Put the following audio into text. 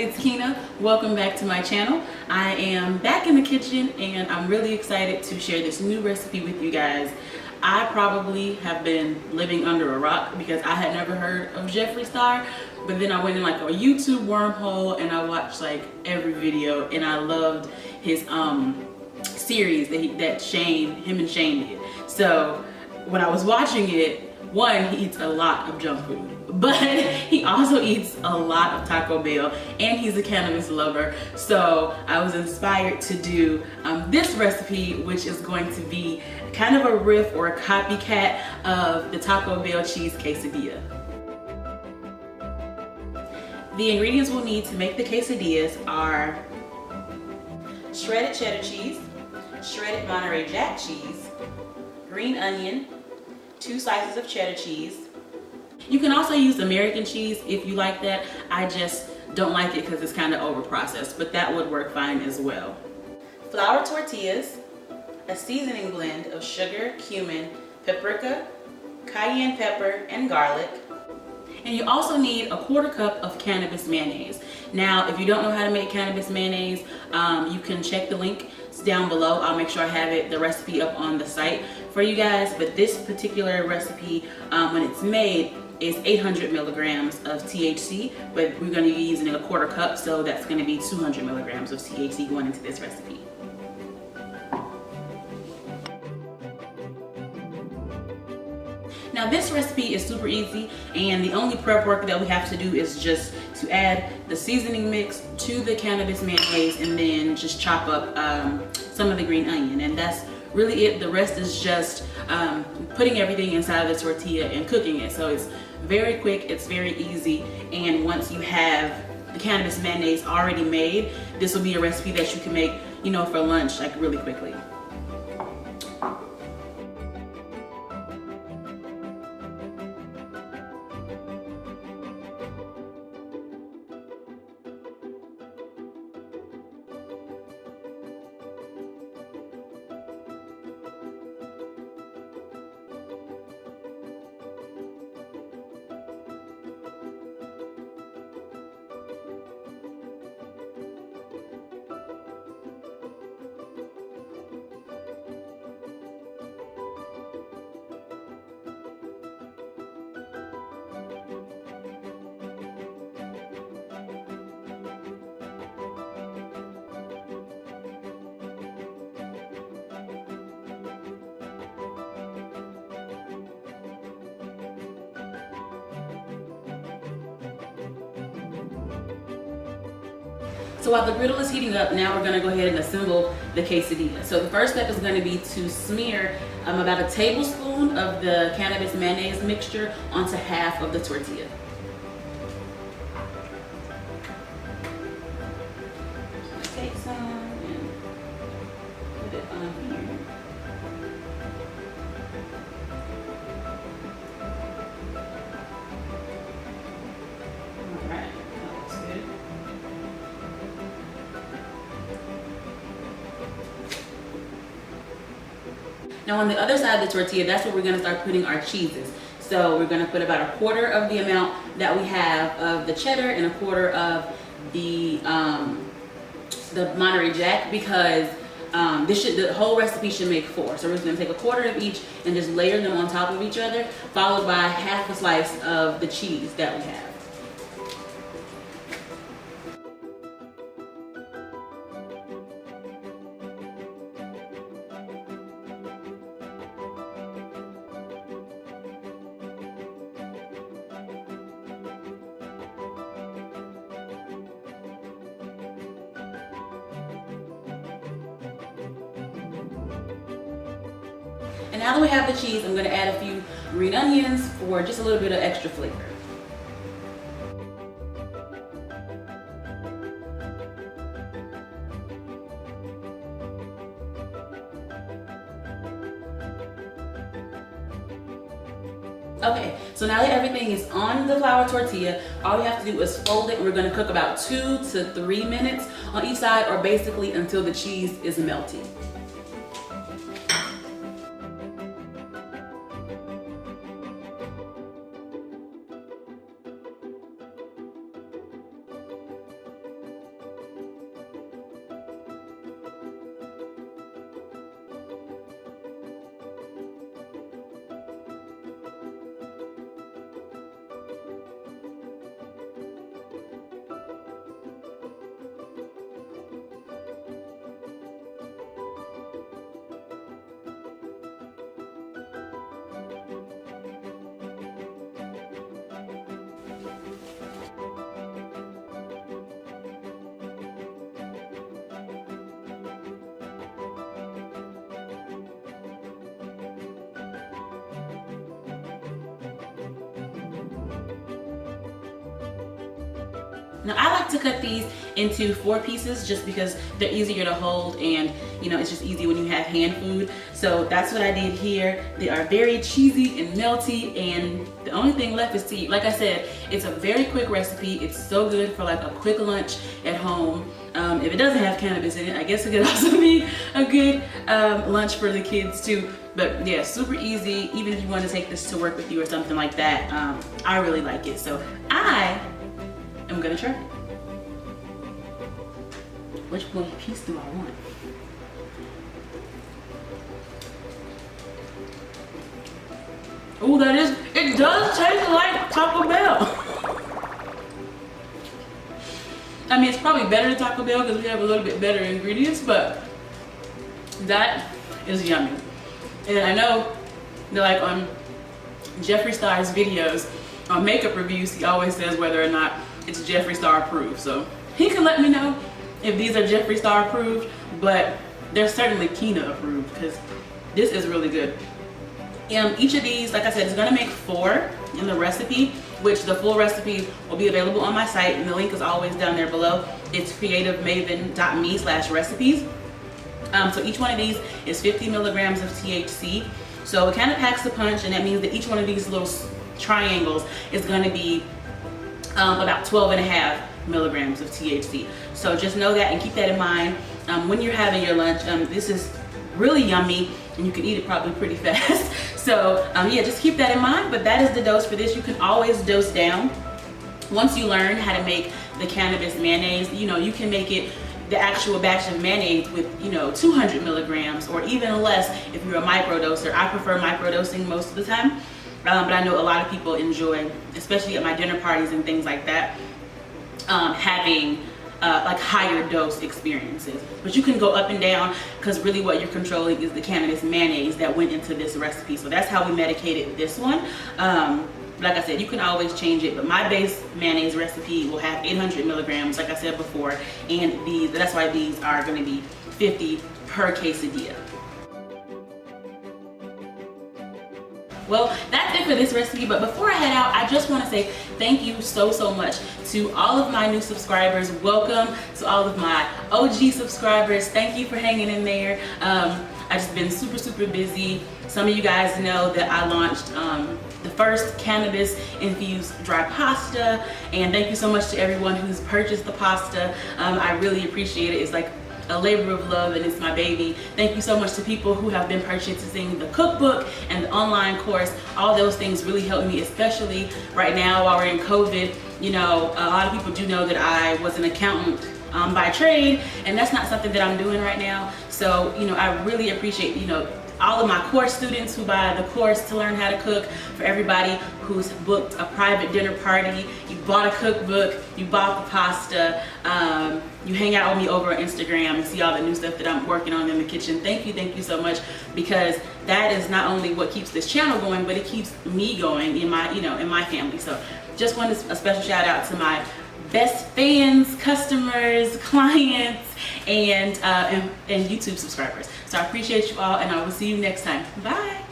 it's Kina. Welcome back to my channel. I am back in the kitchen and I'm really excited to share this new recipe with you guys. I probably have been living under a rock because I had never heard of Jeffree Star, but then I went in like a YouTube wormhole and I watched like every video and I loved his series that him and Shane did. So when I was watching it, one, he eats a lot of junk food, but he also eats a lot of Taco Bell and he's a cannabis lover. So I was inspired to do this recipe, which is going to be kind of a riff or a copycat of the Taco Bell cheese quesadilla. The ingredients we'll need to make the quesadillas are shredded cheddar cheese, shredded Monterey Jack cheese, green onion, 2 slices of cheddar cheese. You can also use American cheese if you like that. I just don't like it because it's kind of over processed, but that would work fine as well. Flour tortillas, a seasoning blend of sugar, cumin, paprika, cayenne pepper, and garlic. And you also need a 1/4 cup of cannabis mayonnaise. Now, if you don't know how to make cannabis mayonnaise, you can check the link down below. I'll make sure I have the recipe up on the site for you guys. But this particular recipe, when it's made, is 800 milligrams of THC, but we're going to be using a 1/4 cup, so that's going to be 200 milligrams of THC going into this recipe. Now this recipe is super easy, and the only prep work that we have to do is just to add the seasoning mix to the cannabis mayonnaise and then just chop up some of the green onion, and that's really it. The rest is just putting everything inside of the tortilla and cooking it. So it's very quick, it's very easy, and once you have the cannabis mayonnaise already made, this will be a recipe that you can make, you know, for lunch like really quickly. So while the griddle is heating up, now we're going to go ahead and assemble the quesadilla. So the first step is going to be to smear about a tablespoon of the cannabis mayonnaise mixture onto half of the tortilla. Let's take some and put it on here. All right, that looks good. Now on the other side of the tortilla, that's where we're going to start putting our cheeses. So we're going to put about 1/4 of the amount that we have of the cheddar and 1/4 of the Monterey Jack, because the whole recipe should make 4. So we're just going to take 1/4 of each and just layer them on top of each other, followed by half a slice of the cheese that we have. And now that we have the cheese, I'm going to add a few green onions for just a little bit of extra flavor. Okay, so now that everything is on the flour tortilla, all we have to do is fold it. We're going to cook about 2 to 3 minutes on each side, or basically until the cheese is melty. Now I like to cut these into 4 pieces just because they're easier to hold, and you know, it's just easy when you have hand food. So that's what I did here. They are very cheesy and melty, and the only thing left is to eat. Like I said, it's a very quick recipe. It's so good for like a quick lunch at home. If it doesn't have cannabis in it, I guess it could also be a good lunch for the kids too. But yeah, super easy, even if you want to take this to work with you or something like that. I really like it. So I am gonna try. Which one piece do I want? Oh, it does taste like Taco Bell. I mean, it's probably better than Taco Bell because we have a little bit better ingredients, but that is yummy. And I know that like on Jeffree Star's videos, on makeup reviews, he always says whether or not it's Jeffree Star approved. So he can let me know if these are Jeffree Star approved, but they're certainly Kina approved because this is really good. Each of these, like I said, is gonna make 4 in the recipe, which the full recipe will be available on my site, and the link is always down there below. It's creativemaven.me/recipes. So each one of these is 50 milligrams of THC. So it kind of packs the punch, and that means that each one of these little triangles is gonna be about 12.5 milligrams of THC. So just know that and keep that in mind when you're having your lunch. This is really yummy, and you can eat it probably pretty fast. So yeah, just keep that in mind. But that is the dose for this. You can always dose down. Once you learn how to make the cannabis mayonnaise, you know, you can make it the actual batch of mayonnaise with, you know, 200 milligrams or even less if you're a microdoser. I prefer microdosing most of the time, but I know a lot of people enjoy, especially at my dinner parties and things like that, having like higher dose experiences. But you can go up and down because really what you're controlling is the cannabis mayonnaise that went into this recipe. So that's how we medicated this one. Like I said, you can always change it, but my base mayonnaise recipe will have 800 milligrams, like I said before, and that's why these are going to be 50 per quesadilla. Well, that's it for this recipe, but before I head out, I just want to say thank you so much to all of my new subscribers. Welcome to all of my OG subscribers. Thank you for hanging in there. I've just been super busy. Some of you guys know that I launched the first cannabis infused dry pasta, and thank you so much to everyone who's purchased the pasta. I really appreciate it. It's like a labor of love, and it's my baby. Thank you so much to people who have been purchasing the cookbook and the online course. All those things really help me, especially right now while we're in COVID. You know, a lot of people do know that I was an accountant by trade, and that's not something that I'm doing right now. So, you know, I really appreciate, you know, all of my course students who buy the course to learn how to cook, for everybody who's booked a private dinner party, you bought a cookbook, you bought the pasta, you hang out with me over on Instagram and see all the new stuff that I'm working on in the kitchen. Thank you so much, because that is not only what keeps this channel going, but it keeps me going in my, you know, in my family. So just wanted a special shout out to my best fans, customers, clients, and YouTube subscribers. So I appreciate you all, and I will see you next time. Bye.